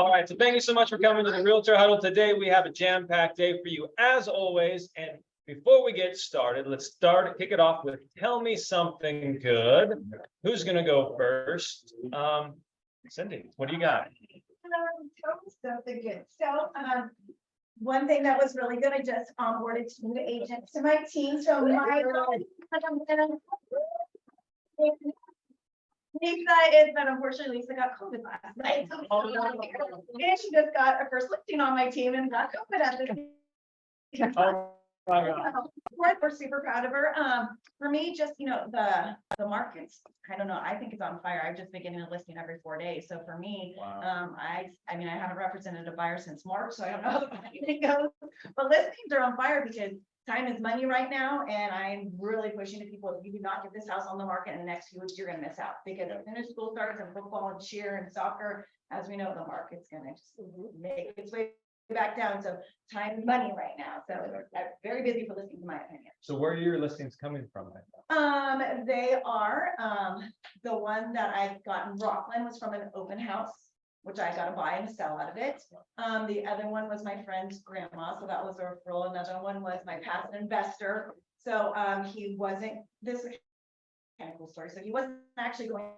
All right, so thank you so much for coming to the Realtor Huddle. Today, we have a jam-packed day for you, as always. And before we get started, let's kick it off with Tell Me Something Good. Who's gonna go first? Cindy, what do you got? Something good. So, one thing that was really good, I just onboarded 2 new agents to my team. So Lisa is, but unfortunately Lisa got COVID last night. And she just got her first listing on my team and got COVID at the we're super proud of her. For me, just, the market's, I don't know, I think it's on fire. I've just been getting a listing every 4 days. So for me, Wow. I mean, I haven't represented a buyer since March, so I don't know how the marketing goes. But listings are on fire because time is money right now. And I'm really pushing to people, if you do not get this house on the market in the next few weeks, you're gonna miss out. Because as soon as school starts and football and cheer and soccer, as we know, the market's gonna just make its way back down. So time is money right now. So I'm very busy for listings, in my opinion. So where are your listings coming from right now? They are, the one that I got in Rockland was from an open house, which I got to buy and sell out of it. The other one was my friend's grandma, so that was a referral. Another one was my past investor. So he wasn't, this is kind of cool story. So he wasn't actually going,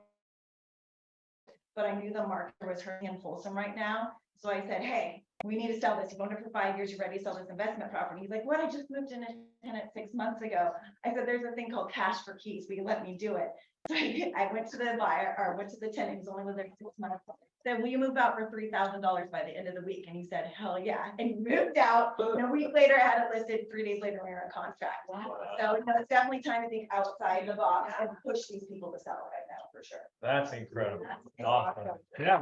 but I knew the market was hurting in Folsom right now. So I said, hey, we need to sell this. You've owned it for 5 years. You're ready to sell this investment property. He's like, what? I just moved in a tenant 6 months ago. I said, there's a thing called cash for keys. Will you let me do it? So I went to the buyer, or went to the tenant who's only lived there 6 months. Said, will you move out for $3,000 by the end of the week? And he said, hell yeah. And he moved out. And a week later, I had it listed. 3 days later, we were in contract. Wow. So it's definitely time to think outside the box and push these people to sell right now, for sure. That's incredible. Awesome. Yeah.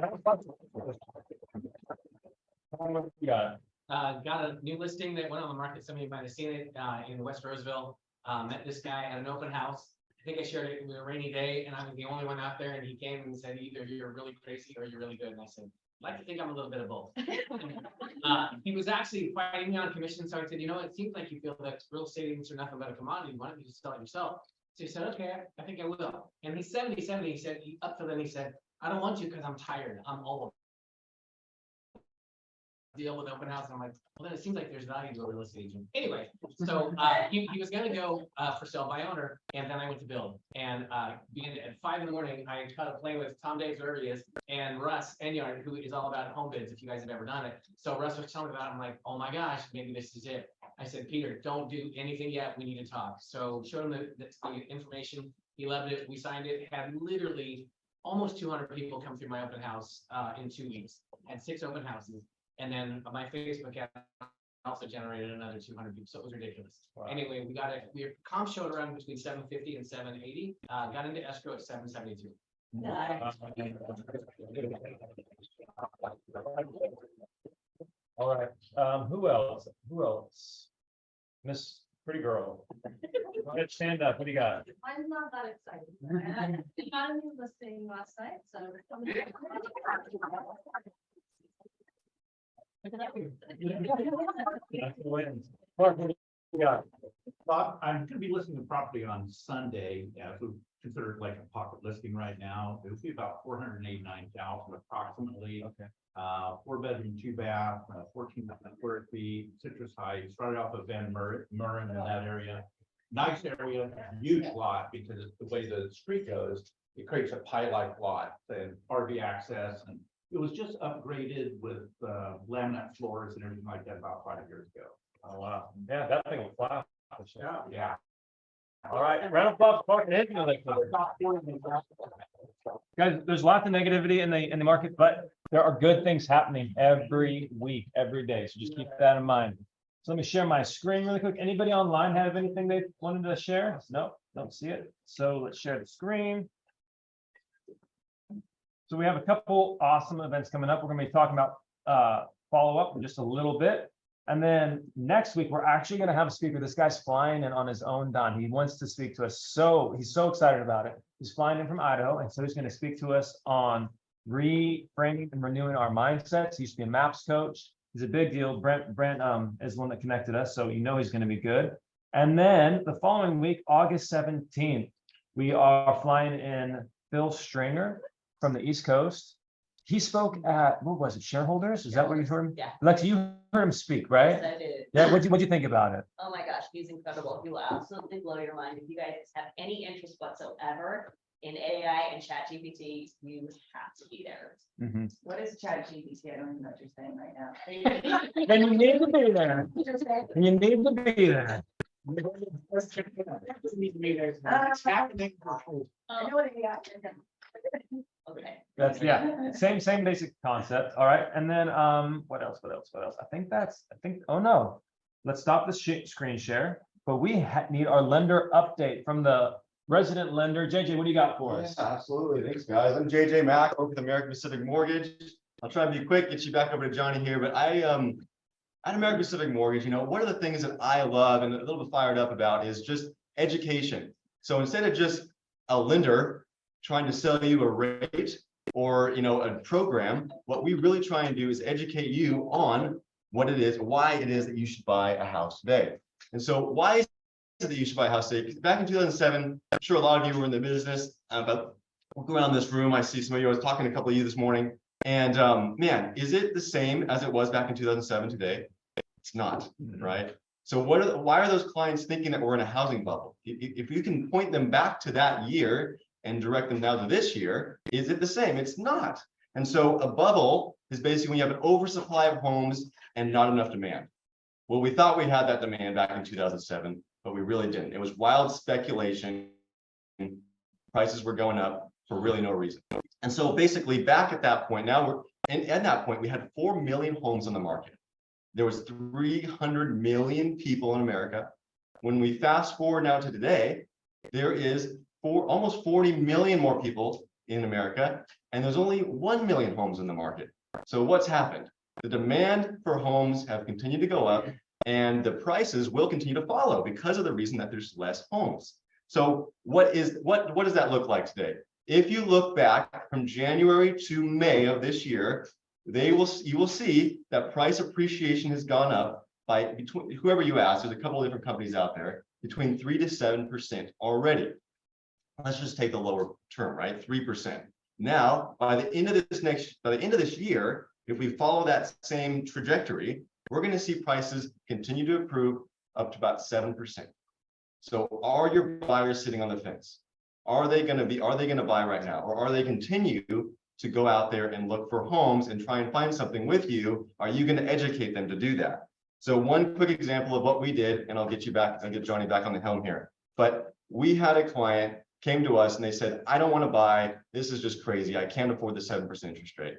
Yeah. Got a new listing that went on the market. Some of you might have seen it in West Roseville. Met this guy at an open house. I think I shared it. It was a rainy day, and I was the only one out there. And he came and said, "Either you're really crazy or you're really good." And I said, "I'd like to think I'm a little bit of both." He was actually fighting me on commission, so I said, "It seems like you feel that real estate agents are nothing but a commodity. Why don't you just sell it yourself?" So he said, "Okay, I think I will." And he said, he said, up to then he said, "I don't want to because I'm tired. I'm old." Deal with open house, and I'm like, well, then it seems like there's value to a real estate agent. Anyway, so he was gonna go for sale by owner, and then I went to build. And began at 5 in the morning, I caught a plane with Tom Daves, wherever he is, and Russ Enyard, who is all about home bids, if you guys have ever done it. So Russ was telling me about it. I'm like, oh my gosh, maybe this is it. I said, Peter, don't do anything yet. We need to talk. So showed him the information. He loved it. We signed it. Had literally almost 200 people come through my open house in 2 weeks. Had 6 open houses. And then my Facebook ad also generated another 200 people, so it was ridiculous. Wow. Anyway, we comp showed around between 750 and 780. Got into escrow at 772. Nice. All right. Who else? Miss Pretty Girl. Let's stand up. What do you got? I'm not that excited. I got a new listing last night, so Yeah. I'm gonna be listing the property on Sunday, as we consider it like a pocket listing right now. It'll be about 489,000 approximately. Okay. 4-bedroom, 2-bath, 14,000 square feet, Citrus Heights, right off of Van Murren in that area. Nice area, huge lot, because the way the street goes, it creates a pie-like lot and RV access, and it was just upgraded with laminate floors and everything like that about 5 years ago. Oh, wow. Yeah, that thing will fly. Yeah. All right. Round of applause. Guys, there's lots of negativity in the market, but there are good things happening every week, every day. So just keep that in mind. So let me share my screen really quick. Anybody online have anything they wanted to share? No, don't see it. So let's share the screen. So we have a couple awesome events coming up. We're going to be talking about follow-up in just a little bit. And then next week, we're actually going to have a speaker. This guy's flying in on his own dime. He wants to speak to us. So he's so excited about it. He's flying in from Idaho. And so he's going to speak to us on reframing and renewing our mindsets. He used to be a MAPS coach. He's a big deal. Brent is the one that connected us. So he's going to be good. And then the following week, August 17th, we are flying in Phil Stringer from the East Coast. he spoke at, what was it, shareholders? Is that what you heard him? Yeah. Lex, you heard him speak, right? I did. Yeah, what'd you think about it? Oh my gosh, he's incredible. He will absolutely blow your mind. If you guys have any interest whatsoever in AI and ChatGPT, you have to be there. Mhm. What is ChatGPT? I don't even know what you're saying right now. Then you need to be there. And you need to be there. I know what it is. Okay. That's, yeah, same basic concept. All right. And then, what else? I think, oh no. Let's stop the screen share, but we need our lender update from the resident lender. JJ, what do you got for us? Yeah, absolutely. Thanks, guys. I'm JJ Mack over with American Pacific Mortgage. I'll try and be quick, get you back over to Johnny here, but at American Pacific Mortgage, you know, one of the things that I love and a little bit fired up about is just education. So instead of just a lender trying to sell you a rate or, you know, a program, what we really try and do is educate you on what it is, why it is that you should buy a house today. And so why is it that you should buy a house today? Because back in 2007, I'm sure a lot of you were in the business, but look around this room. I see some of you. I was talking to a couple of you this morning, and man, is it the same as it was back in 2007 today? It's not, right? So why are those clients thinking that we're in a housing bubble? If you can point them back to that year and direct them now to this year, is it the same? It's not. And so a bubble is basically when you have an oversupply of homes and not enough demand. Well, we thought we had that demand back in 2007, but we really didn't. It was wild speculation. Prices were going up for really no reason. And so basically back at that point, at that point, we had 4 million homes on the market. There was 300 million people in America. When we fast forward now to today, there is almost 40 million more people in America, and there's only 1 million homes in the market. So what's happened? The demand for homes have continued to go up, and the prices will continue to follow because of the reason that there's less homes. So what does that look like today? If you look back from January to May of this year, you will see that price appreciation has gone up by between whoever you ask. There's a couple of different companies out there, between 3 to 7% already. Let's just take the lower term, right? 3%. Now, by the end of this year, if we follow that same trajectory, we're going to see prices continue to improve up to about 7%. So are your buyers sitting on the fence? Are they going to buy right now? Or are they continue to go out there and look for homes and try and find something with you? Are you going to educate them to do that? So one quick example of what we did, and I'll get Johnny back on the helm here. But we had a client came to us and they said, I don't want to buy. This is just crazy. I can't afford the 7% interest rate.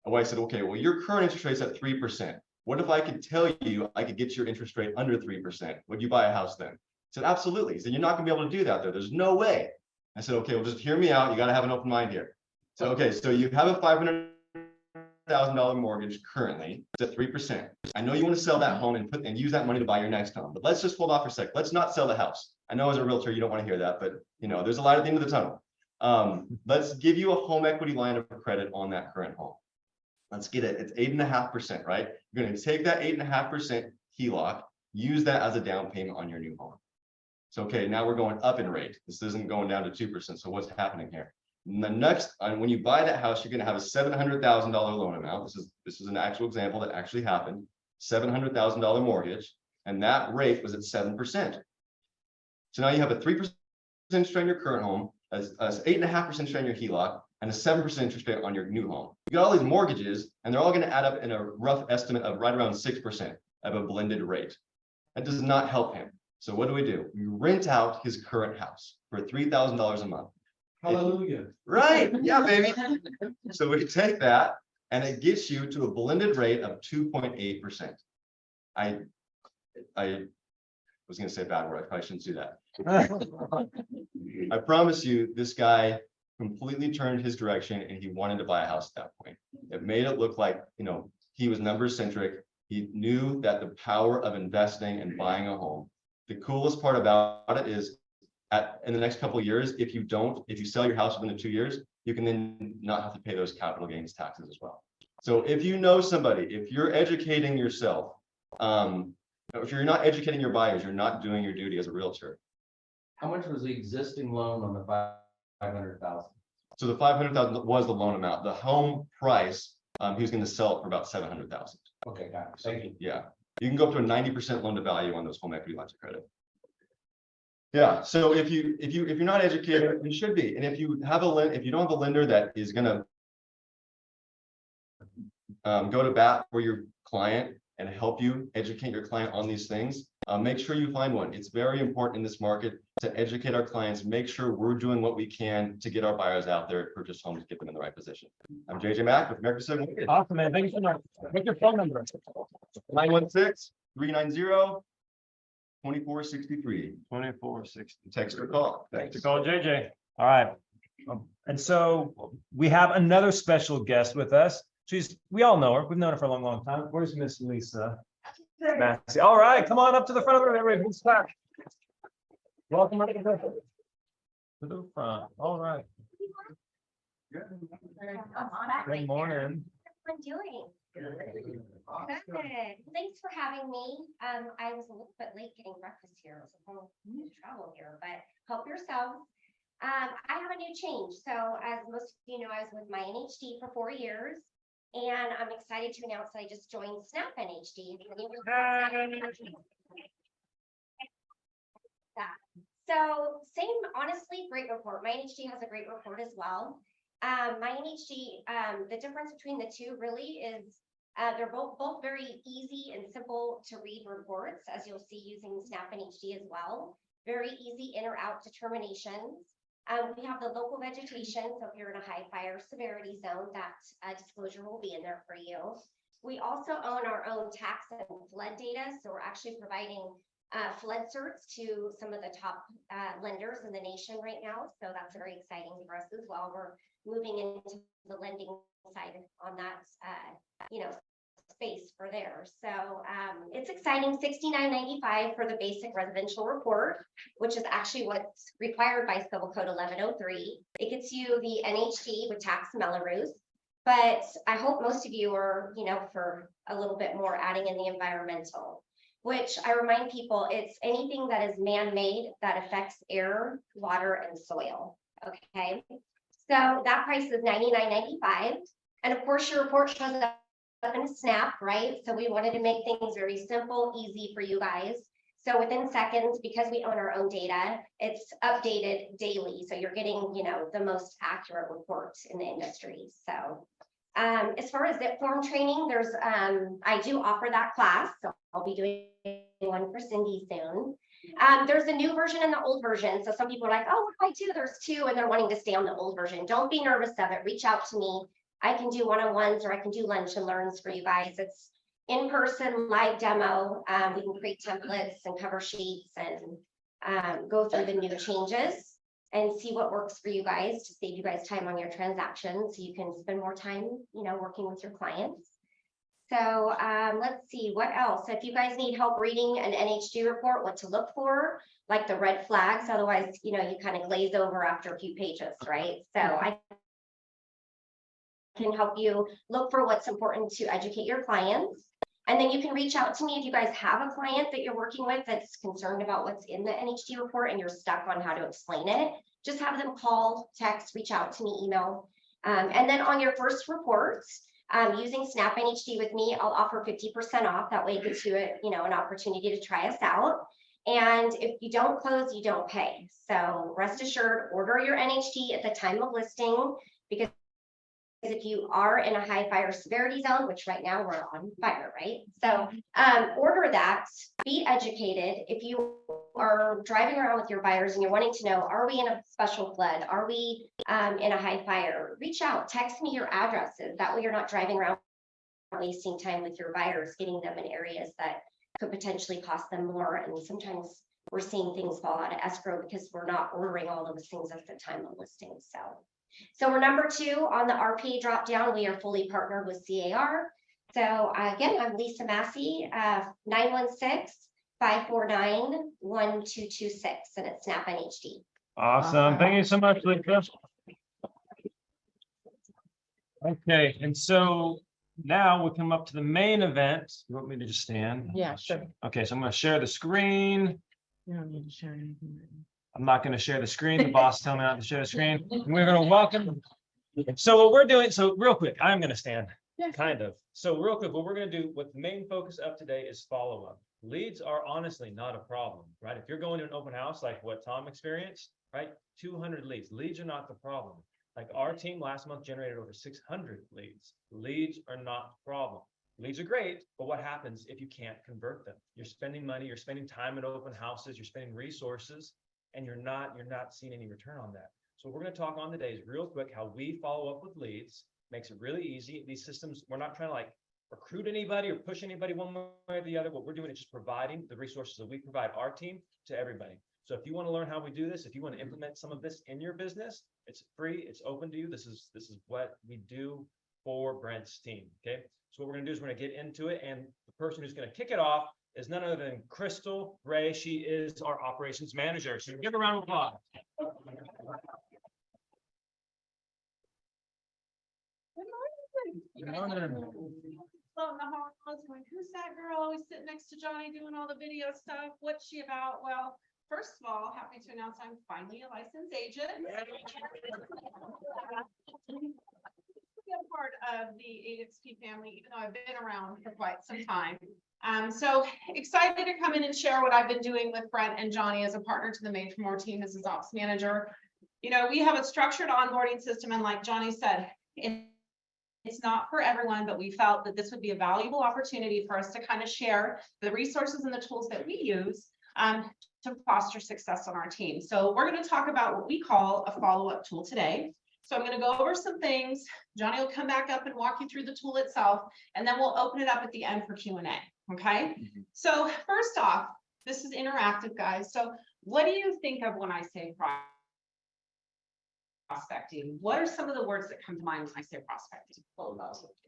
And I said, okay, well, your current interest rate's at 3%. What if I could tell you I could get your interest rate under 3%? Would you buy a house then? I said, absolutely. He said, you're not going to be able to do that there. There's no way. I said, okay, well, just hear me out. You got to have an open mind here. So, okay, so you have a $500,000 mortgage currently. It's at 3%. I know you want to sell that home and use that money to buy your next home, but let's just hold off for a sec. Let's not sell the house. I know as a realtor, you don't want to hear that, but you know, there's a light at the end of the tunnel. Let's give you a home equity line of credit on that current home. Let's get it. It's 8.5%, right? You're going to take that 8.5% HELOC, use that as a down payment on your new home. So, okay, now we're going up in rate. This isn't going down to 2%. So what's happening here? And the next, when you buy that house, you're going to have a $700,000 loan amount. This is an actual example that actually happened. $700,000 mortgage, and that rate was at 7%. So now you have a 3% interest rate on your current home, as 8.5% interest rate on your HELOC, and a 7% interest rate on your new home. You got all these mortgages, and they're all going to add up in a rough estimate of right around 6% of a blended rate. That does not help him. So what do? We rent out his current house for $3,000 a month. Hallelujah. Right. Yeah, baby. So we take that and it gets you to a blended rate of 2.8%. I was going to say a bad word. I probably shouldn't do that. I promise you, this guy completely turned his direction and he wanted to buy a house at that point. It made it look like, you know, he was numbers centric. He knew that the power of investing and buying a home. The coolest part about it is in the next couple of years, if you sell your house within the 2 years, you can then not have to pay those capital gains taxes as well. So if you know somebody, if you're educating yourself, if you're not educating your buyers, you're not doing your duty as a realtor. How much was the existing loan on the 500,000? So the 500,000 was the loan amount. The home price, he was gonna sell it for about 700,000. Okay, got it. Thank you. Yeah, you can go up to a 90% loan to value on those home equity lines of credit. Yeah, so if you're not educated, you should be. And if you have if you don't have a lender that is gonna go to bat for your client and help you educate your client on these things, make sure you find one. It's very important in this market to educate our clients, make sure we're doing what we can to get our buyers out there, purchase homes, get them in the right position. I'm JJ Mack with American Pacific Mortgage. Awesome, man. Thank you so much. What's your phone number? 916-390-2463. 2460. Text or call. Thanks to call JJ. All right. And so we have another special guest with us. We all know her. We've known her for a long, long time. Where's Miss Lisa Massey? All right, come on up to the front of the room, everybody. Who's back? Welcome to the front. All right. Good morning. I'm doing. Good. Thanks for having me. I was a little bit late getting breakfast here, so I'm going to travel here, but help yourselves. I have a new change. So as most of you know, I was with my NHD for 4 years, and I'm excited to announce that I just joined Snap NHD. So same, honestly, great report. My NHD has a great report as well. My NHD, the difference between the two really is they're both very easy and simple to read reports, as you'll see using Snap NHD as well. Very easy in or out determinations. We have the local vegetation, so if you're in a high fire severity zone, that disclosure will be in there for you. We also own our own tax and flood data, so we're actually providing flood certs to some of the top lenders in the nation right now, so that's very exciting for us as well. We're moving into the lending side on that, space for there. So it's exciting. $69.95 for the basic residential report, which is actually what's required by Civil Code 1103. It gets you the NHD with tax Melrose, but I hope most of you are, for a little bit more adding in the environmental, which I remind people, it's anything that is man-made that affects air, water, and soil. Okay, so that price is $99.95, and of course your report shows up in Snap, right? So we wanted to make things very simple, easy for you guys. So within seconds, because we own our own data, it's updated daily. So you're getting, the most accurate reports in the industry. So as far as zip form training, there's I do offer that class. So I'll be doing one for Cindy soon. There's a new version and the old version. So some people are like, oh, what do I do? There's two, and they're wanting to stay on the old version. Don't be nervous of it. Reach out to me. I can do one-on-ones or I can do lunch and learns for you guys. It's in-person live demo. We can create templates and cover sheets and go through the new changes and see what works for you guys to save you guys time on your transactions. So you can spend more time, working with your clients. So let's see what else. If you guys need help reading an NHD report, what to look for, like the red flags, otherwise, you kind of glaze over after a few pages, right? So I can help you look for what's important to educate your clients. And then you can reach out to me if you guys have a client that you're working with that's concerned about what's in the NHD report and you're stuck on how to explain it. Just have them call, text, reach out to me, email. And then on your first report, using Snap NHD with me, I'll offer 50% off. That way it gives you an opportunity to try us out. And if you don't close, you don't pay. So rest assured, order your NHD at the time of listing, because if you are in a high fire severity zone, which right now we're on fire, right? So order that, be educated. If you are driving around with your buyers and you're wanting to know, are we in a special flood? Are we in a high fire? Reach out, text me your addresses. That way you're not driving around wasting time with your buyers, getting them in areas that could potentially cost them more. And sometimes we're seeing things fall out of escrow because we're not ordering all of those things at the time of listing. So we're number 2 on the RPA drop down. We are fully partnered with CAR. So again, I'm Lisa Massey, 916-549-1226, and it's Snap NHD. Awesome. Thank you so much, Lisa. Okay, and so now we come up to the main event. You want me to just stand? Yeah, sure. Okay, so I'm going to share the screen. You don't need to share anything. I'm not gonna share the screen. The boss told me not to share the screen. We're gonna welcome. So what we're doing, so real quick, I'm gonna stand, kind of. So real quick, what we're gonna do, what the main focus of today is follow-up. Leads are honestly not a problem, right? If you're going to an open house, like what Tom experienced, right? 200 leads. Leads are not the problem. Like our team last month generated over 600 leads. Leads are not the problem. Leads are great, but what happens if you can't convert them? You're spending money, you're spending time at open houses, you're spending resources, and you're not seeing any return on that. So we're going to talk on today is real quick how we follow up with leads. Makes it really easy. These systems, we're not trying to like recruit anybody or push anybody one way or the other. What we're doing is just providing the resources that we provide our team to everybody. So if you want to learn how we do this, if you want to implement some of this in your business, it's free, it's open to you. This is what we do for Brent's team. Okay. So what we're going to do is we're going to get into it. And the person who's going to kick it off is none other than Crystal Ray. She is our operations manager. So give her a round of applause. Good morning. So in the hall, I was going, who's that girl always sitting next to Johnny doing all the video stuff? What's she about? Well, first of all, happy to announce I'm finally a licensed agent. Be a part of the AXP family, even though I've been around for quite some time. So excited to come in and share what I've been doing with Brent and Johnny as a partner to the Made for More team as his ops manager. You know, we have a structured onboarding system, and like Johnny said, it's not for everyone, but we felt that this would be a valuable opportunity for us to kind of share the resources and the tools that we use to foster success on our team. So we're going to talk about what we call a follow-up tool today. So I'm going to go over some things. Johnny will come back up and walk you through the tool itself, and then we'll open it up at the end for Q&A. Okay. So first off, this is interactive, guys. So what do you think of when I say prospecting? What are some of the words that come to mind when I say prospecting?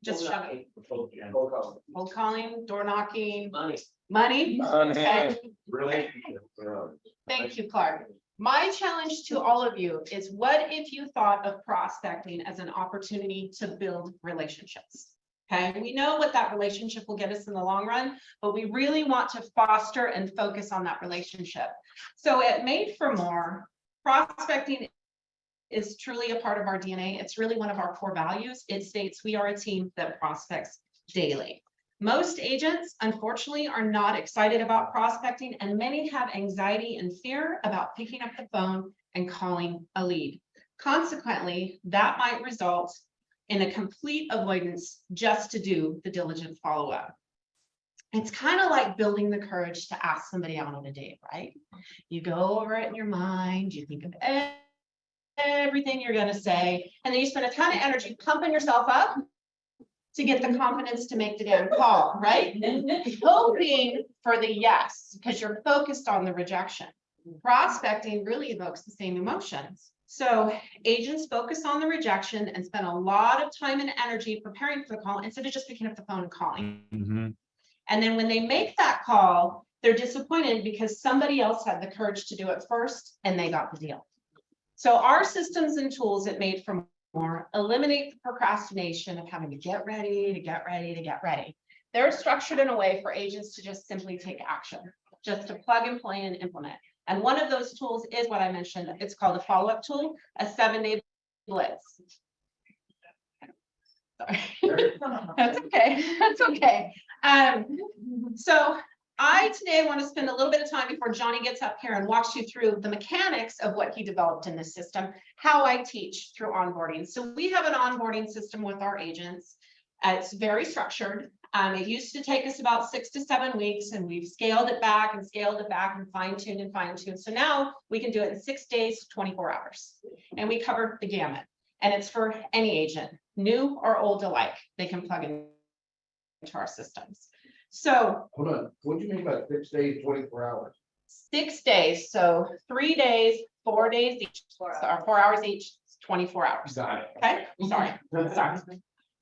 Just shove it. Cold calling, door knocking, money. Okay. Thank you, Clark. My challenge to all of you is, what if you thought of prospecting as an opportunity to build relationships? Okay, we know what that relationship will get us in the long run, but we really want to foster and focus on that relationship. So at Made for More, prospecting is truly a part of our DNA. It's really one of our core values. It states we are a team that prospects daily. Most agents, unfortunately, are not excited about prospecting, and many have anxiety and fear about picking up the phone and calling a lead. Consequently, that might result in a complete avoidance just to do the diligent follow-up. It's kind of like building the courage to ask somebody out on a date, right? You go over it in your mind, you think of everything you're going to say, and then you spend a ton of energy pumping yourself up to get the confidence to make the damn call, right? Hoping for the yes, because you're focused on the rejection. Prospecting really evokes the same emotions. So agents focus on the rejection and spend a lot of time and energy preparing for the call instead of just picking up the phone and calling. And then when they make that call, they're disappointed because somebody else had the courage to do it first and they got the deal. So our systems and tools at Made for More eliminate the procrastination of having to get ready. They're structured in a way for agents to just simply take action, just to plug and play and implement. And one of those tools is what I mentioned. It's called a follow-up tool, a 7-day blitz. Sorry. That's okay. That's okay. So I today want to spend a little bit of time before Johnny gets up here and walks you through the mechanics of what he developed in this system, how I teach through onboarding. So we have an onboarding system with our agents. It's very structured. It used to take us about 6 to 7 weeks, and we've scaled it back and fine-tuned and fine-tuned. So now we can do it in 6 days, 24 hours. And we cover the gamut. And it's for any agent, new or old alike. They can plug in into our systems. So Hold on, what do you mean by 6 days, 24 hours? 6 days, so 3 days, 4 days each, or 4 hours each, 24 hours. Got it. Okay, sorry.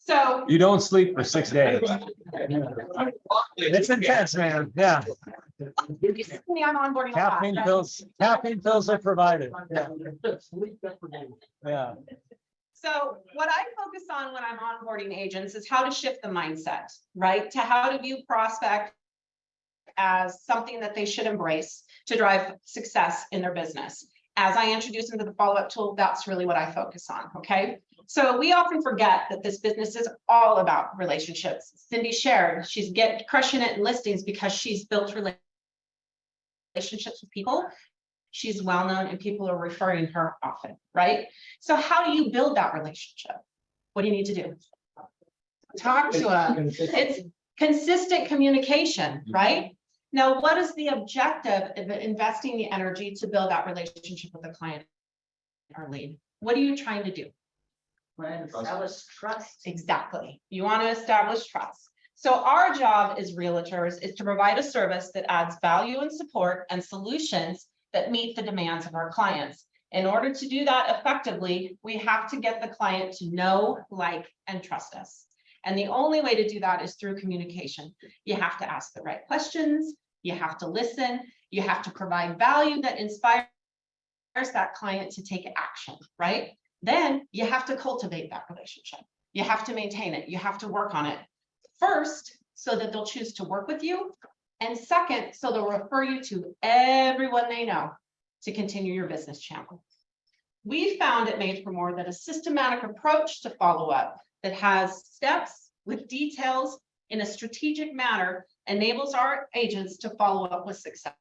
So You don't sleep for 6 days. It's intense, man. Yeah. I'm onboarding. Caffeine pills are provided. Yeah. Yeah. So what I focus on when I'm onboarding agents is how to shift the mindset, right? To how to view prospect as something that they should embrace to drive success in their business. as I introduce them to the follow-up tool, that's really what I focus on, okay? So we often forget that this business is all about relationships. Cindy shared, she's crushing it in listings because she's built relationships with people. She's well-known and people are referring her often, right? So how do you build that relationship? What do you need to do? Talk to them. It's consistent communication, right? Now, what is the objective of investing the energy to build that relationship with the client or lead? What are you trying to do? Establish trust. Exactly. You want to establish trust. So our job as realtors is to provide a service that adds value and support and solutions that meet the demands of our clients. In order to do that effectively, we have to get the client to know, like, and trust us. And the only way to do that is through communication. You have to ask the right questions. You have to listen. You have to provide value that inspires that client to take action, right? Then you have to cultivate that relationship. You have to maintain it. You have to work on it. First, so that they'll choose to work with you. And second, so they'll refer you to everyone they know to continue your business channel. We found at Made for More that a systematic approach to follow up that has steps with details in a strategic manner enables our agents to follow up with success.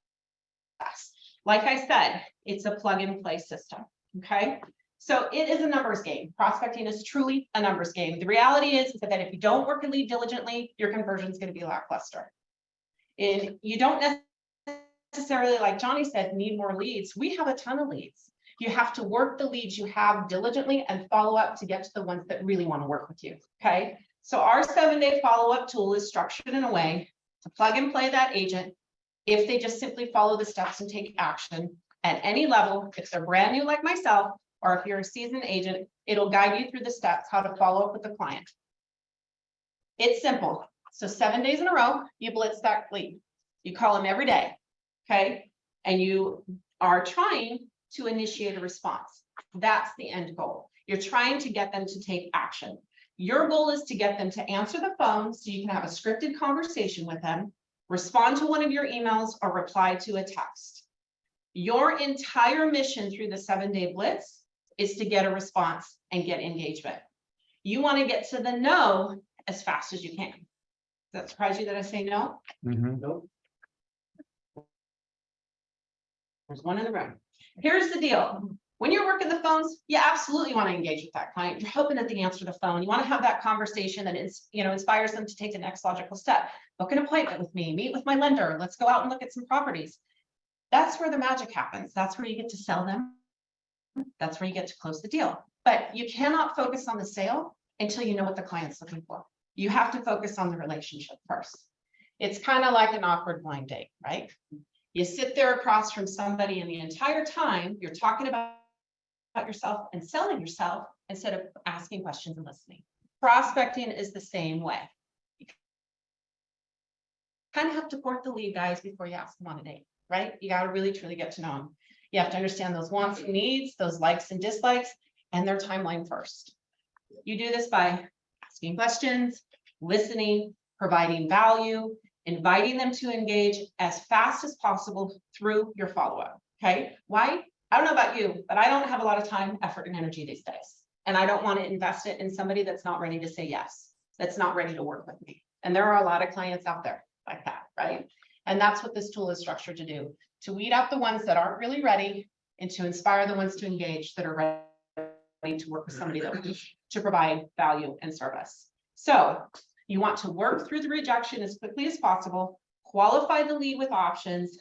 Like I said, it's a plug and play system, okay? So it is a numbers game. Prospecting is truly a numbers game. The reality is that if you don't work a lead diligently, your conversion is going to be lackluster. And you don't necessarily, like Johnny said, need more leads. We have a ton of leads. You have to work the leads you have diligently and follow up to get to the ones that really want to work with you, okay? So our 7-day follow-up tool is structured in a way to plug and play that agent if they just simply follow the steps and take action at any level. If they're brand new like myself, or if you're a seasoned agent, it'll guide you through the steps how to follow up with the client. It's simple. So 7 days in a row, you blitz that lead. You call them every day, okay? And you are trying to initiate a response. That's the end goal. You're trying to get them to take action. Your goal is to get them to answer the phone so you can have a scripted conversation with them, respond to one of your emails, or reply to a text. Your entire mission through the 7-day blitz is to get a response and get engagement. You want to get to the no as fast as you can. Does that surprise you that I say no? Nope. There's one in the room. Here's the deal. When you're working the phones, you absolutely want to engage with that client. You're hoping that they answer the phone. You want to have that conversation that is, inspires them to take the next logical step. Book an appointment with me, meet with my lender. Let's go out and look at some properties. That's where the magic happens. That's where you get to sell them. That's where you get to close the deal. But you cannot focus on the sale until you know what the client's looking for. You have to focus on the relationship first. It's kind of like an awkward blind date, right? You sit there across from somebody and the entire time you're talking about yourself and selling yourself instead of asking questions and listening. Prospecting is the same way. You kind of have to court the lead, guys, before you ask them on a date, right? You got to really truly get to know them. You have to understand those wants and needs, those likes and dislikes, and their timeline first. You do this by asking questions, listening, providing value, inviting them to engage as fast as possible through your follow-up, okay? Why? I don't know about you, but I don't have a lot of time, effort, and energy these days. And I don't want to invest it in somebody that's not ready to say yes, that's not ready to work with me. And there are a lot of clients out there like that, right? And that's what this tool is structured to do, to weed out the ones that aren't really ready and to inspire the ones to engage that are ready to work with somebody that to provide value and service. So you want to work through the rejection as quickly as possible, qualify the lead with options,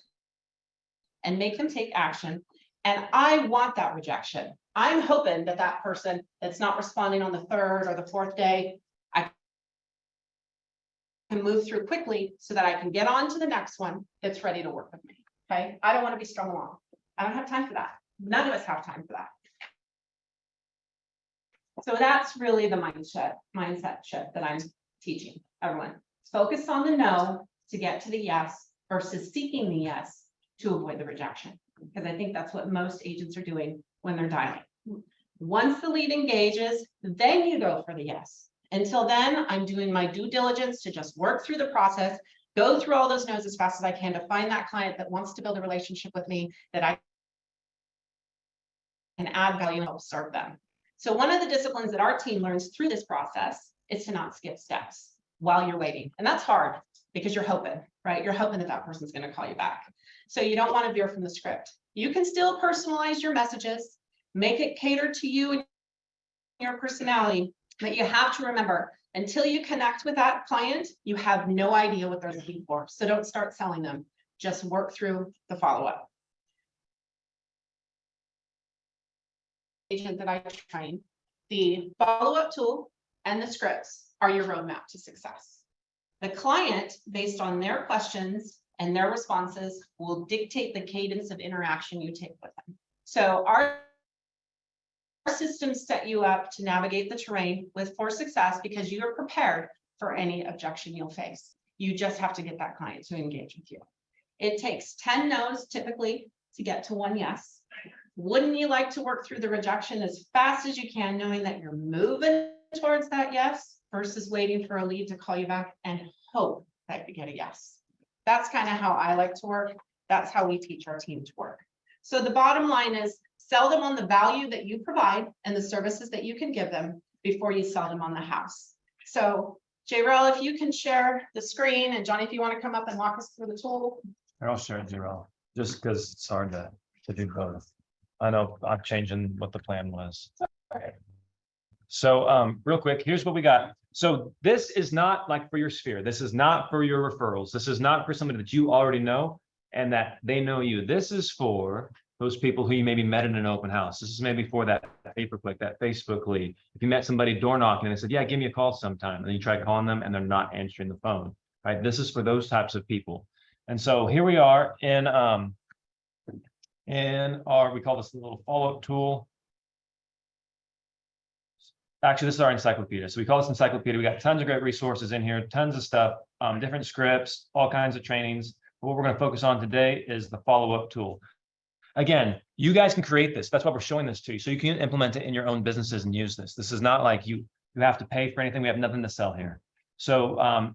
and make them take action. And I want that rejection. I'm hoping that that person that's not responding on the 3rd or the 4th day, I can move through quickly so that I can get on to the next one that's ready to work with me, okay? I don't want to be strung along. I don't have time for that. None of us have time for that. So that's really the mindset shift that I'm teaching everyone. Focus on the no to get to the yes versus seeking the yes to avoid the rejection. Because I think that's what most agents are doing when they're dialing. Once the lead engages, then you go for the yes. Until then, I'm doing my due diligence to just work through the process, go through all those no's as fast as I can to find that client that wants to build a relationship with me, that I can add value and help serve them. So one of the disciplines that our team learns through this process is to not skip steps while you're waiting. And that's hard because you're hoping, right? You're hoping that that person's going to call you back. So you don't want to veer from the script. You can still personalize your messages, make it cater to you and your personality, but you have to remember, until you connect with that client, you have no idea what they're looking for. So don't start selling them. Just work through the follow-up. Agent that I train, the follow-up tool and the scripts are your roadmap to success. The client, based on their questions and their responses, will dictate the cadence of interaction you take with them. So our systems set you up to navigate the terrain for success because you are prepared for any objection you'll face. You just have to get that client to engage with you. It takes 10 no's typically to get to 1 yes. Wouldn't you like to work through the rejection as fast as you can, knowing that you're moving towards that yes versus waiting for a lead to call you back and hope that you get a yes? That's kind of how I like to work. That's how we teach our team to work. So the bottom line is sell them on the value that you provide and the services that you can give them before you sell them on the house. So J-Rel, if you can share the screen, and Johnny, if you want to come up and walk us through the tool. I'll share it, J-Rel, just because it's hard to do both. I know I'm changing what the plan was. So real quick, here's what we got. So this is not like for your sphere. This is not for your referrals. This is not for somebody that you already know and that they know you. This is for those people who you maybe met in an open house. This is maybe for that pay-per-click, that Facebook lead. If you met somebody door knocking and they said, yeah, give me a call sometime. And you try calling them and they're not answering the phone, right? This is for those types of people. And so here we are in our, we call this the little follow-up tool. Actually, this is our encyclopedia. So we call this encyclopedia. We got tons of great resources in here, tons of stuff, different scripts, all kinds of trainings. But what we're going to focus on today is the follow-up tool. Again, you guys can create this. That's why we're showing this to you. So you can implement it in your own businesses and use this. This is not like you have to pay for anything. We have nothing to sell here. So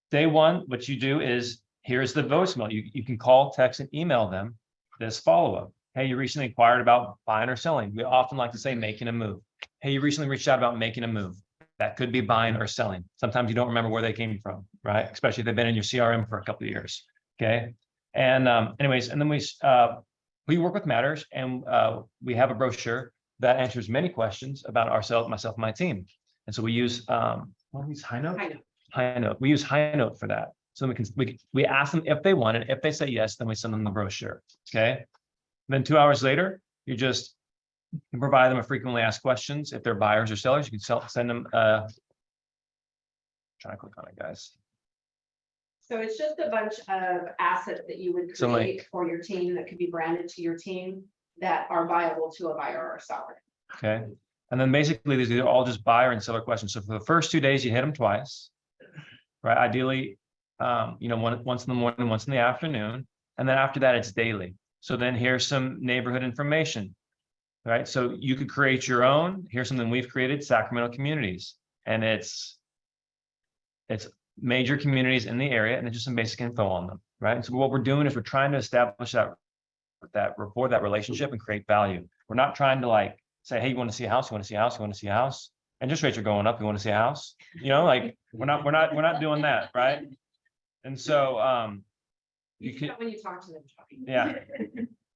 day one, what you do is, here's the voicemail. You can call, text, and email them this follow-up. Hey, you recently inquired about buying or selling. We often like to say making a move. Hey, you recently reached out about making a move. That could be buying or selling. Sometimes you don't remember where they came from, right? Especially if they've been in your CRM for a couple of years. Okay. And anyways, and then we work with matters, and we have a brochure that answers many questions about ourselves, myself, and my team. And so we use High Note. High Note. We use High Note for that. So we ask them if they want it. If they say yes, then we send them the brochure. Okay. Then 2 hours later, you just provide them with frequently asked questions. If they're buyers or sellers, you can send them. Try to click on it, guys. So it's just a bunch of assets that you would So, create for your team that could be branded to your team that are viable to a buyer or a seller. Okay. And then basically these are all just buyer and seller questions. So for the first 2 days, you hit them twice, right? Ideally, once in the morning, once in the afternoon. And then after that, it's daily. So then here's some neighborhood information, right? So you could create your own. Here's something we've created, Sacramento Communities. And it's major communities in the area, and then just some basic info on them, right? And so what we're doing is we're trying to establish that rapport, that relationship, and create value. We're not trying to like say, hey, you want to see a house? You want to see a house? You want to see a house? Interest rates are going up. You want to see a house? Like we're not doing that, right? And so you can, when you talk to them. yeah.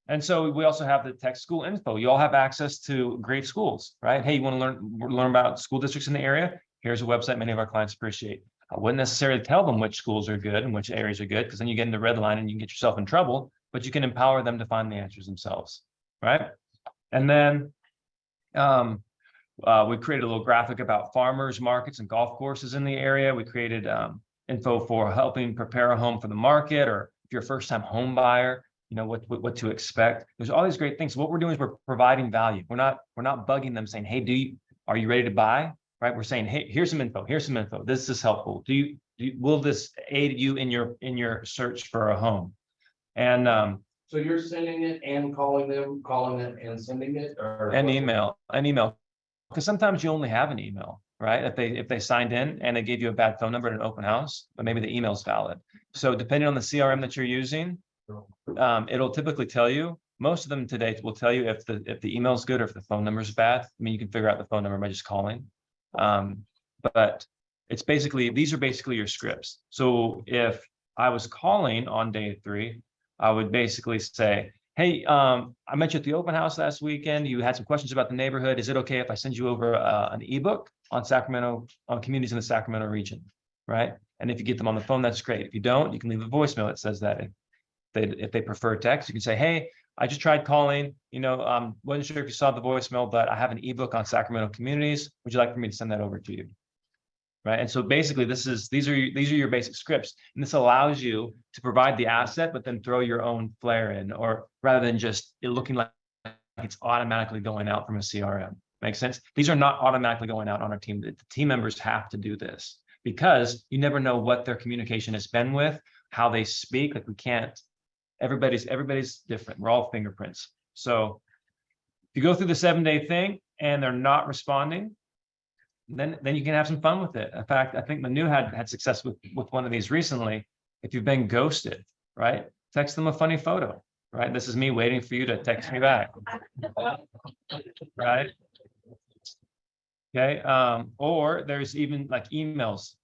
And so we also have the tech school info. You all have access to great schools, right? Hey, you want to learn about school districts in the area? Here's a website many of our clients appreciate. I wouldn't necessarily tell them which schools are good and which areas are good, because then you get into red line and you can get yourself in trouble, but you can empower them to find the answers themselves, right? And then we created a little graphic about farmers markets and golf courses in the area. We created info for helping prepare a home for the market, or if you're a first-time home buyer, what to expect. There's all these great things. What we're doing is we're providing value. We're not bugging them saying, hey, are you ready to buy? Right? We're saying, hey, here's some info. Here's some info. This is helpful. Will this aid you in your search for a home? And So you're sending it and calling it and sending it, or? an email, because sometimes you only have an email, right? If they signed in and they gave you a bad phone number at an open house, but maybe the email's valid. So depending on the CRM that you're using, it'll typically tell you most of them today will tell you if the email is good or if the phone number is bad. I mean, you can figure out the phone number by just calling. But it's basically, these are basically your scripts. So if I was calling on day 3, I would basically say, hey, I met you at the open house last weekend. You had some questions about the neighborhood. Is it okay if I send you over an ebook on Sacramento, on communities in the Sacramento region, right? And if you get them on the phone, that's great. If you don't, you can leave a voicemail that says that. If they prefer text, you can say, hey, I just tried calling, wasn't sure if you saw the voicemail, but I have an ebook on Sacramento communities. Would you like for me to send that over to you? Right. And so basically these are your basic scripts. And this allows you to provide the asset, but then throw your own flair in, or rather than just it looking like it's automatically going out from a CRM. Makes sense? These are not automatically going out on our team. The team members have to do this because you never know what their communication has been with, how they speak. Like we can't, everybody's different. We're all fingerprints. So if you go through the 7-day thing and they're not responding, then you can have some fun with it. In fact, I think Manu had success with one of these recently. If you've been ghosted, right? Text them a funny photo, right? This is me waiting for you to text me back, right? Okay, or there's even like emails.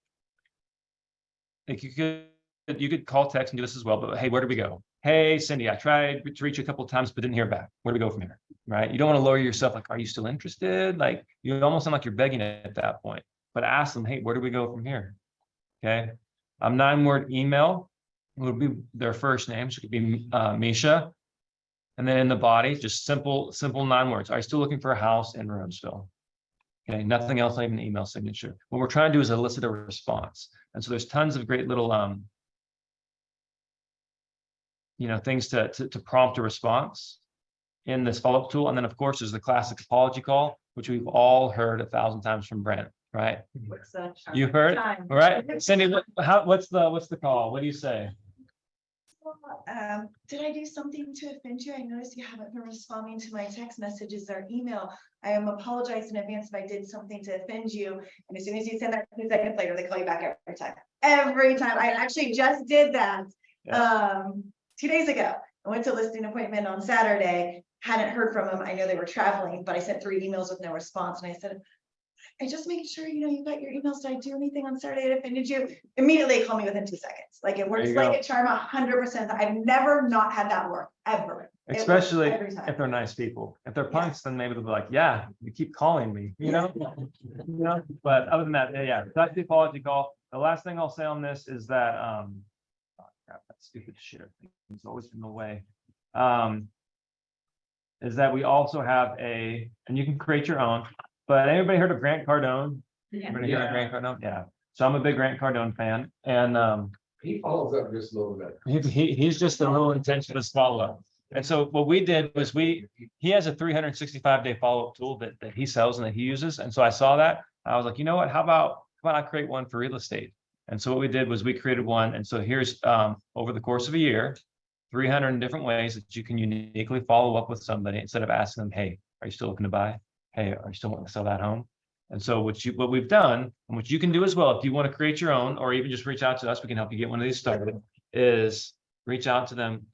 Like you could call, text, and do this as well. But hey, where do we go? Hey, Cindy, I tried to reach you a couple of times, but didn't hear back. Where do we go from here? Right? You don't want to lower yourself. Like, are you still interested? Like, you almost sound like you're begging at that point. But ask them, hey, where do we go from here? Okay. 9-word email would be their first name. So it could be Misha. And then in the body, just simple 9 words. Are you still looking for a house in Roseville? Okay, nothing else, not even an email signature. What we're trying to do is elicit a response. And so there's tons of great little things to prompt a response in this follow-up tool. And then of course, there's the classic apology call, which we've all heard 1,000 times from Brent, right? You've heard, all right? Cindy, what's the call? What do you say? Did I do something to offend you? I noticed you haven't been responding to my text messages or email. I am apologize in advance if I did something to offend you. And as soon as you send that 2 seconds later, they call you back every time. Every time. I actually just did that 2 days ago. I went to a listing appointment on Saturday, hadn't heard from them. I know they were traveling, but I sent 3 emails with no response. And I said, I just making sure you got your emails. Did I do anything on Saturday that offended you? Immediately call me within 2 seconds. Like it works like a charm 100%. I've never not had that work ever. Especially if they're nice people. If they're punks, then maybe they'll be like, yeah, you keep calling me, But other than that, yeah, that's the apology call. The last thing I'll say on this is that oh, crap, that stupid shit. It's always in the way. Is that we also have and you can create your own. But anybody heard of Grant Cardone? Everybody heard of Grant Cardone? Yeah. So I'm a big Grant Cardone fan, and He follows up just a little bit. he's just a little intentionalist follow-up. And so what we did was he has a 365-day follow-up tool that he sells and that he uses. And so I saw that. I was like, you know what? How about I create one for real estate? And so what we did was we created one. And so here's over the course of a year, 300 different ways that you can uniquely follow up with somebody instead of asking them, hey, are you still looking to buy? Hey, are you still wanting to sell that home? And so what we've done, and what you can do as well, if you want to create your own, or even just reach out to us, we can help you get one of these started, is reach out to them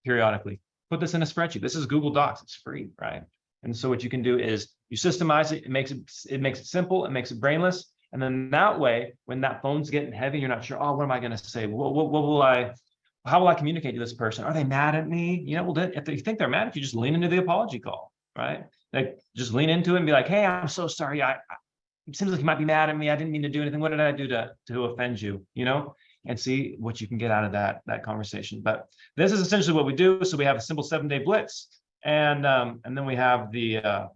periodically. Put this in a spreadsheet. This is Google Docs. It's free, right? And so what you can do is you systemize it. It makes it simple. It makes it brainless. And then that way, when that phone's getting heavy, you're not sure, oh, what am I going to say? How will I communicate to this person? Are they mad at me? Well, if you think they're mad, if you just lean into the apology call, right? Like just lean into it and be like, hey, I'm so sorry. It seems like you might be mad at me. I didn't mean to do anything. What did I do to offend you? And see what you can get out of that conversation. But this is essentially what we do. So we have a simple 7-day blitz, and then we have the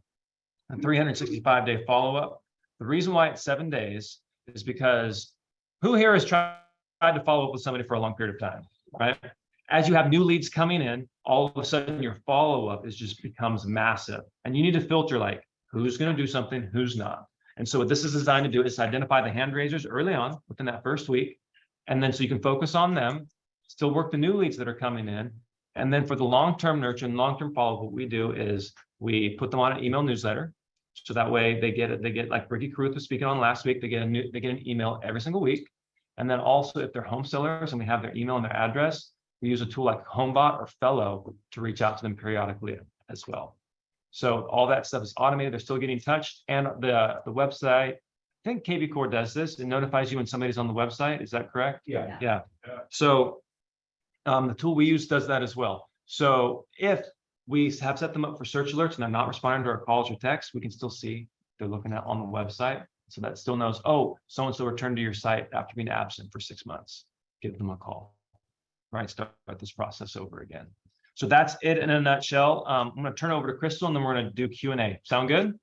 365-day follow-up. The reason why it's 7 days is because who here has tried to follow up with somebody for a long period of time, right? As you have new leads coming in, all of a sudden your follow-up just becomes massive. And you need to filter like who's going to do something, who's not. And so what this is designed to do is identify the hand raisers early on within that first week. And then so you can focus on them, still work the new leads that are coming in. And then for the long-term nurture and long-term follow-up, what we do is we put them on an email newsletter. So that way they get like Ricky Caruth was speaking on last week, they get an email every single week. And then also if they're home sellers and we have their email and their address, we use a tool like HomeBot or Fellow to reach out to them periodically as well. So all that stuff is automated. They're still getting touched, and the website. I think KB Core does this. It notifies you when somebody's on the website. Is that correct? Yeah. Yeah. So the tool we use does that as well. So if we have set them up for search alerts and they're not responding to our calls or texts, we can still see they're looking at on the website. So that still knows, oh, so-and-so returned to your site after being absent for 6 months. Give them a call. Right, start this process over again. So that's it in a nutshell. I'm going to turn over to Crystal, and then we're going to do Q&A. Sound good?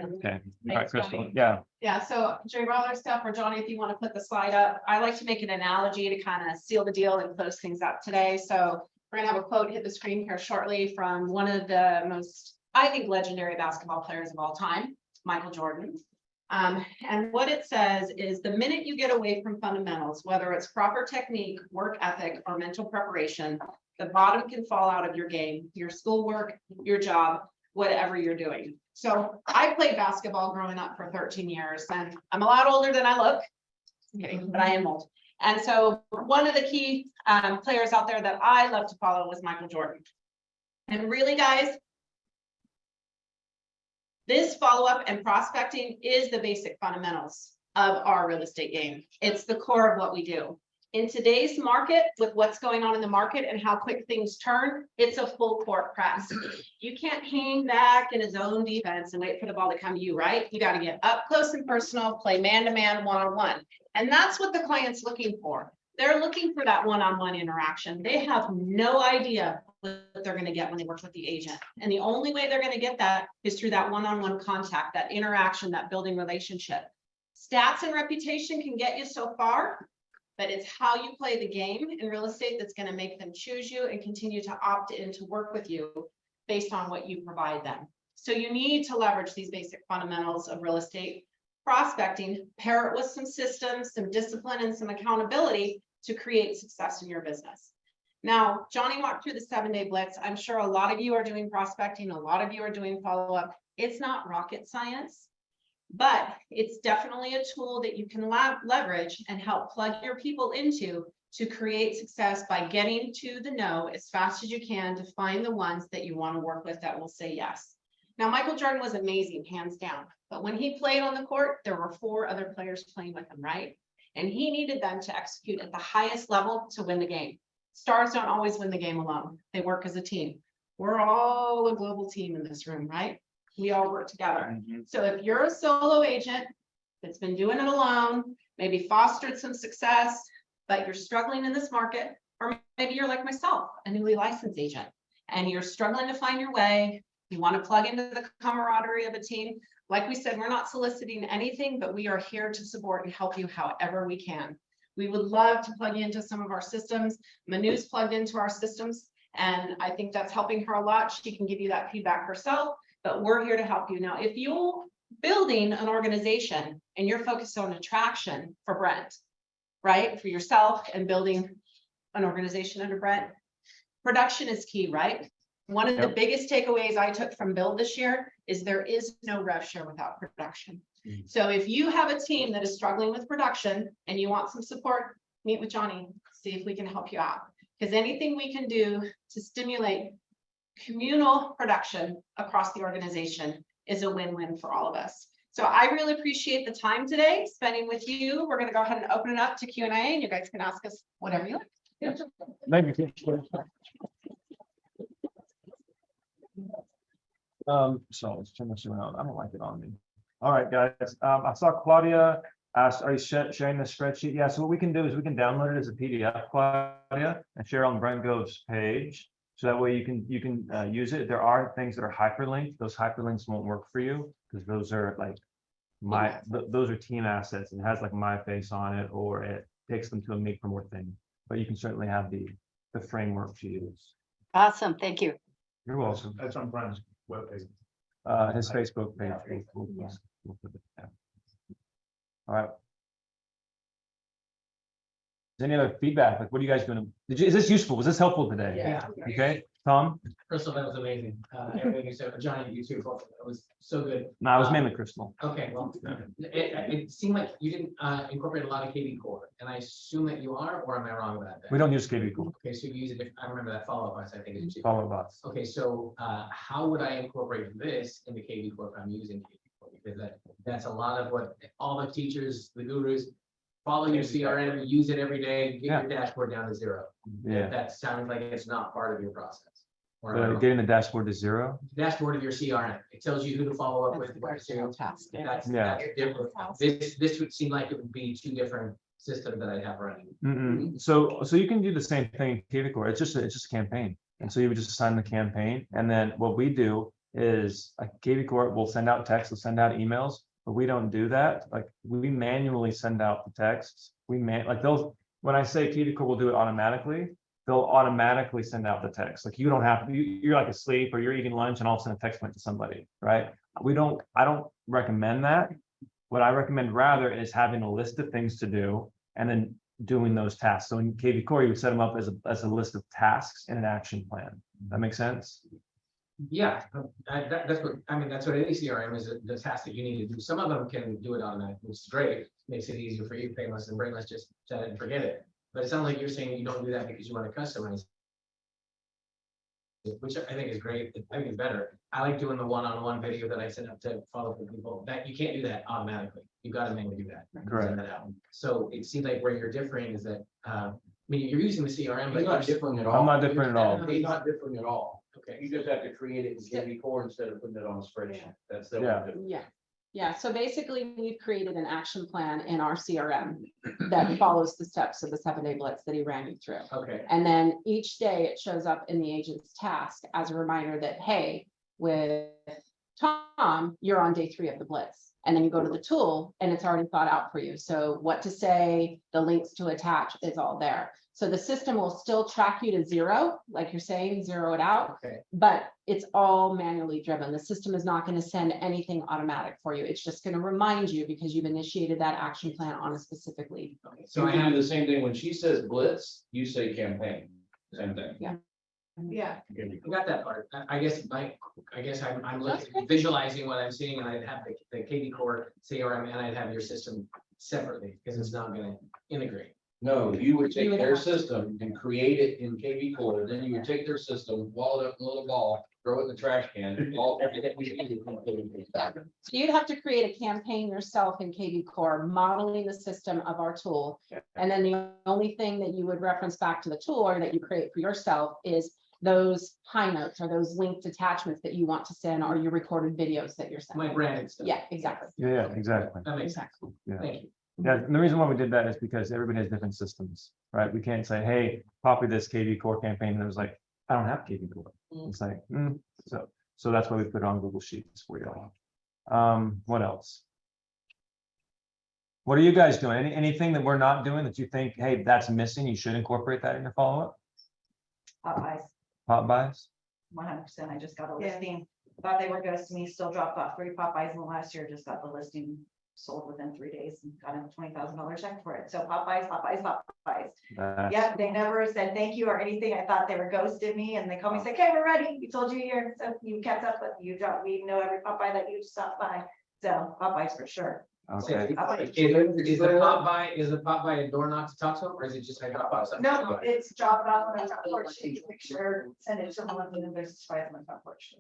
Okay. All right, Thanks, Crystal. Johnny. Yeah. Yeah, so Jerry Roller stuff, or Johnny, if you want to put the slide up, I like to make an analogy to kind of seal the deal and close things up today. So we're gonna have a quote hit the screen here shortly from one of the most, I think, legendary basketball players of all time, Michael Jordan. And what it says is the minute you get away from fundamentals, whether it's proper technique, work ethic, or mental preparation, the bottom can fall out of your game, your schoolwork, your job, whatever you're doing. So I played basketball growing up for 13 years, and I'm a lot older than I look. I'm kidding, but I am old. And so one of the key players out there that I love to follow was Michael Jordan. And really, guys, this follow-up and prospecting is the basic fundamentals of our real estate game. It's the core of what we do. In today's market, with what's going on in the market and how quick things turn, it's a full court press. You can't hang back in a zone defense and wait for the ball to come to you, right? You got to get up close and personal, play man-to-man, one-on-one. And that's what the client's looking for. They're looking for that one-on-one interaction. They have no idea what they're going to get when they work with the agent. And the only way they're going to get that is through that one-on-one contact, that interaction, that building relationship. Stats and reputation can get you so far, but it's how you play the game in real estate that's going to make them choose you and continue to opt in to work with you based on what you provide them. So you need to leverage these basic fundamentals of real estate prospecting, pair it with some systems, some discipline, and some accountability to create success in your business. Now, Johnny walked through the 7-day blitz. I'm sure a lot of you are doing prospecting. A lot of you are doing follow-up. It's not rocket science, but it's definitely a tool that you can leverage and help plug your people into to create success by getting to the no as fast as you can to find the ones that you want to work with that will say yes. Now, Michael Jordan was amazing, hands down. But when he played on the court, there were 4 other players playing with him, right? And he needed them to execute at the highest level to win the game. Stars don't always win the game alone. They work as a team. We're all a global team in this room, right? We all work together. So if you're a solo agent that's been doing it alone, maybe fostered some success, but you're struggling in this market, or maybe you're like myself, a newly licensed agent, and you're struggling to find your way, you want to plug into the camaraderie of a team. Like we said, we're not soliciting anything, but we are here to support and help you however we can. We would love to plug you into some of our systems. Manu's plugged into our systems, and I think that's helping her a lot. She can give you that feedback herself, but we're here to help you. Now, if you're building an organization and you're focused on attraction for Brent, right, for yourself and building an organization under Brent, production is key, right? One of the biggest takeaways I took from Build this year is there is no rev share without production. So if you have a team that is struggling with production and you want some support, meet with Johnny, see if we can help you out. Because anything we can do to stimulate communal production across the organization is a win-win for all of us. So I really appreciate the time today spending with you. We're going to go ahead and open it up to Q&A, and you guys can ask us whatever you like. Maybe. So let's turn this around. I don't like it on me. All right, guys. I saw Claudia asked, are you sharing the spreadsheet? Yeah, so what we can do is we can download it as a PDF, Claudia, and share on Brent Gove's page. So that way you can use it. There are things that are hyperlinked. Those hyperlinks won't work for you because those are like those are team assets. It has like my face on it, or it takes them to a make for more thing. But you can certainly have the framework to use. Awesome, thank you. You're welcome. That's on Brent's webpage. His Facebook page. We'll put it there. All right. Is any other feedback? Like, what are you guys doing? Is this useful? Was this helpful today? Yeah. Okay. Tom? Crystal, that was amazing. Everything you said, Johnny, you too. It was so good. No, I was mainly Crystal. Okay, well, it seemed like you didn't incorporate a lot of KV core, and I assume that you are, or am I wrong about that? We don't use KV Core, Okay, so you use a different, I remember that follow-up, I think it's. follow bots. Okay, so how would I incorporate this in the KV core if I'm using KV core? Because that's a lot of what all the teachers, the gurus, follow your CRM, use it every day, get your dashboard down to 0. Yeah, That sounds like it's not part of your process. Or am I wrong? getting the dashboard to 0. Dashboard of your CRM, it tells you who to follow up with. That's Yeah. different. This would seem like it would be 2 different systems that I'd have running. So you can do the same thing in KV Core. It's just a campaign. And so you would just assign the campaign. And then what we do is like KV Core will send out texts, will send out emails, but we don't do that. Like we manually send out the texts. Like those, when I say KV Core will do it automatically, they'll automatically send out the text. Like you don't have to, you're like asleep or you're eating lunch and all of a sudden a text went to somebody, right? I don't recommend that. What I recommend rather is having a list of things to do and then doing those tasks. So in KV Core, you would set them up as a list of tasks and an action plan. That makes sense? Yeah, that's what, I mean, that's what any CRM is, the task that you need to do. Some of them can do it automatically, which is great. Makes it easier for you, painless and brainless, just set it and forget it. But it sounds like you're saying you don't do that because you want to customize. Which I think is great. I think it's better. I like doing the one-on-one video that I send up to follow up with people. That you can't do that automatically. You got to manually do that. Correct. Send that out. So it seems like where you're differing is that, I mean, you're using the CRM, but He's not different at all. I'm not different at all. He's not different at all. Okay. You just have to create it in KV core instead of putting it on a spreadsheet. That's the Yeah. only difference. Yeah, so basically, we've created an action plan in our CRM that follows the steps of the 7-day blitz that he ran you through. Okay. And then each day it shows up in the agent's task as a reminder that, hey, with Tom, you're on day 3 of the blitz. And then you go to the tool and it's already thought out for you. So what to say, the links to attach is all there. So the system will still track you to 0, like you're saying, 0 it out, Okay. but it's all manually driven. The system is not going to send anything automatic for you. It's just going to remind you because you've initiated that action plan on a specific lead. So So I I have do the same thing. When she says blitz, you say campaign. Same thing. Yeah. Yeah, I got that part. I guess I'm looking, visualizing what I'm seeing, and I'd have the KV Core CRM, and I'd have your system separately because it's not going to integrate. No, you would You take would their have- system and create it in KV core, then you would take their system, wall it up in a little ball, throw it in the trash can, all everything we needed. So you'd have to create a campaign yourself in KV Core, modeling the system of our tool. And then the only thing that you would reference back to the tool or that you create for yourself is those high notes or those linked attachments that you want to send or your recorded videos that you're My sending. branded stuff. Yeah, exactly. Yeah, exactly. That makes sense. Exactly. Yeah. Thank you. Yeah, and the reason why we did that is because everybody has different systems, right? We can't say, hey, copy this KV Core campaign, and it was like, I don't have KV Core. It's like, so that's why we put it on Google Sheets for you. What else? What are you guys doing? Anything that we're not doing that you think, hey, that's missing, you should incorporate that in your follow-up? Popeyes, Pop buys? 100%. I just got a listing. Thought they were ghosting me, still dropped off 3 Popeyes in the last year, just got the listing sold within 3 days and got a $20,000 check for it. So Popeyes. That's- Yeah, they never said thank you or anything. I thought they were ghosted me and they called me and said, okay, we're ready. We told you here. So you kept up with you. We know every Popeye that you stopped by. So Popeyes for sure. Okay, Is the pop by a door knock to talk to them, or is it just I drop off something? No, it's drop it off on the top porch. Make sure, send it to someone and then there's spice on the top porch.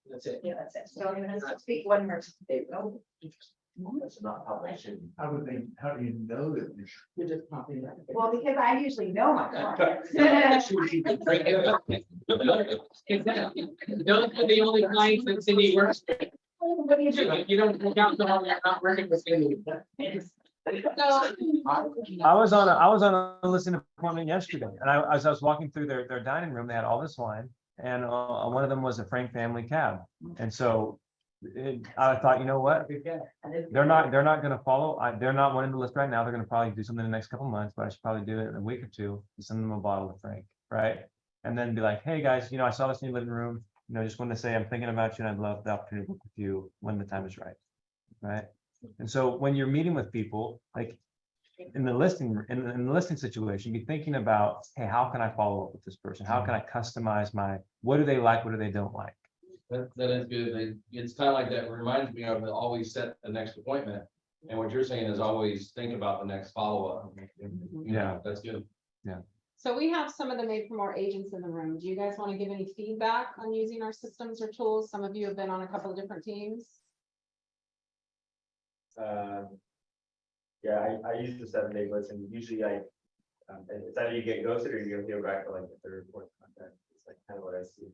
That's it. Yeah, that's it. So don't even have to speak one word. That's not how they should. How do you know that? You're just popping that. Well, because I usually know my clients. Those are the only clients that Cindy works with. What do you do? You don't look out the one you're not working with Cindy. So I was on a listening appointment yesterday, and as I was walking through their dining room, they had all this wine, and one of them was a Frank family cab, and so I thought, you know what? They're not gonna follow. They're not wanting to list right now. They're gonna probably do something in the next couple of months, but I should probably do it in a week or two to send them a bottle of Frank, right? And then be like, hey guys, I saw this in your living room. Just wanted to say I'm thinking about you and I'd love the opportunity to work with you when the time is right, right? And so when you're meeting with people, like in the listing situation, be thinking about, hey, how can I follow up with this person? How can I customize what do they like? What do they don't like? That is good. It's kind of like that reminds me of the always set the next appointment. And what you're saying is always think about the next follow-up. Yeah. That's good. So we have some of the Made for More agents in the room. Do you guys want to give any feedback on using our systems or tools? Some of you have been on a couple of different teams. Yeah, I use the 7-day blitz, and usually it's either you get ghosted or you don't hear back for like the third, fourth contact. It's like kind of what I see.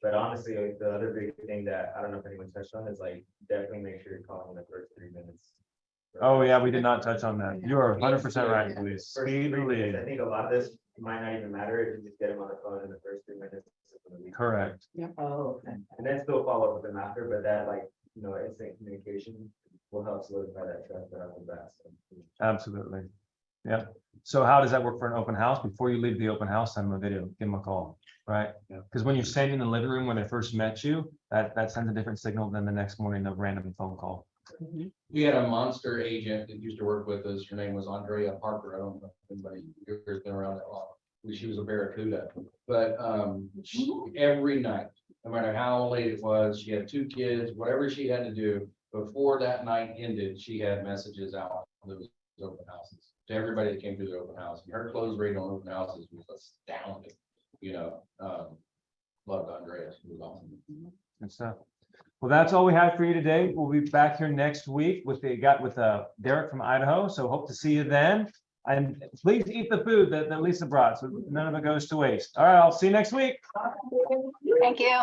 But honestly, like, the other big thing that I don't know if anyone touched on is like definitely make sure you're calling in the first 3 minutes. Oh, yeah, we did not touch on that. You are 100% right, Luis. First Speed 3 the minutes. lead. I think a lot of this might not even matter if you just get them on the phone in the first 3 minutes. Correct. Oh, okay. And then still follow up with them after, but that like, instant communication will help solidify that trust right off the bat. So. Absolutely. Yeah. So how does that work for an open house? Before you leave the open house, send them a video, give them a call, right? Because when you're standing in the living room when they first met you, that sends a different signal than the next morning of random phone call. We had a monster agent that used to work with us. Her name was Andrea Parker. I don't know if anybody here has been around that long. She was a Barracuda, but every night, no matter how late it was, she had 2 kids, whatever she had to do before that night ended, she had messages out on those open houses to everybody that came through the open house. And her close rate on open houses was astounding. Loved Andrea. She was awesome. Good stuff. Well, that's all we have for you today. We'll be back here next week with Derek from Idaho. So hope to see you then. And please eat the food that Lisa brought, so none of it goes to waste. All right, I'll see you next week. Thank you.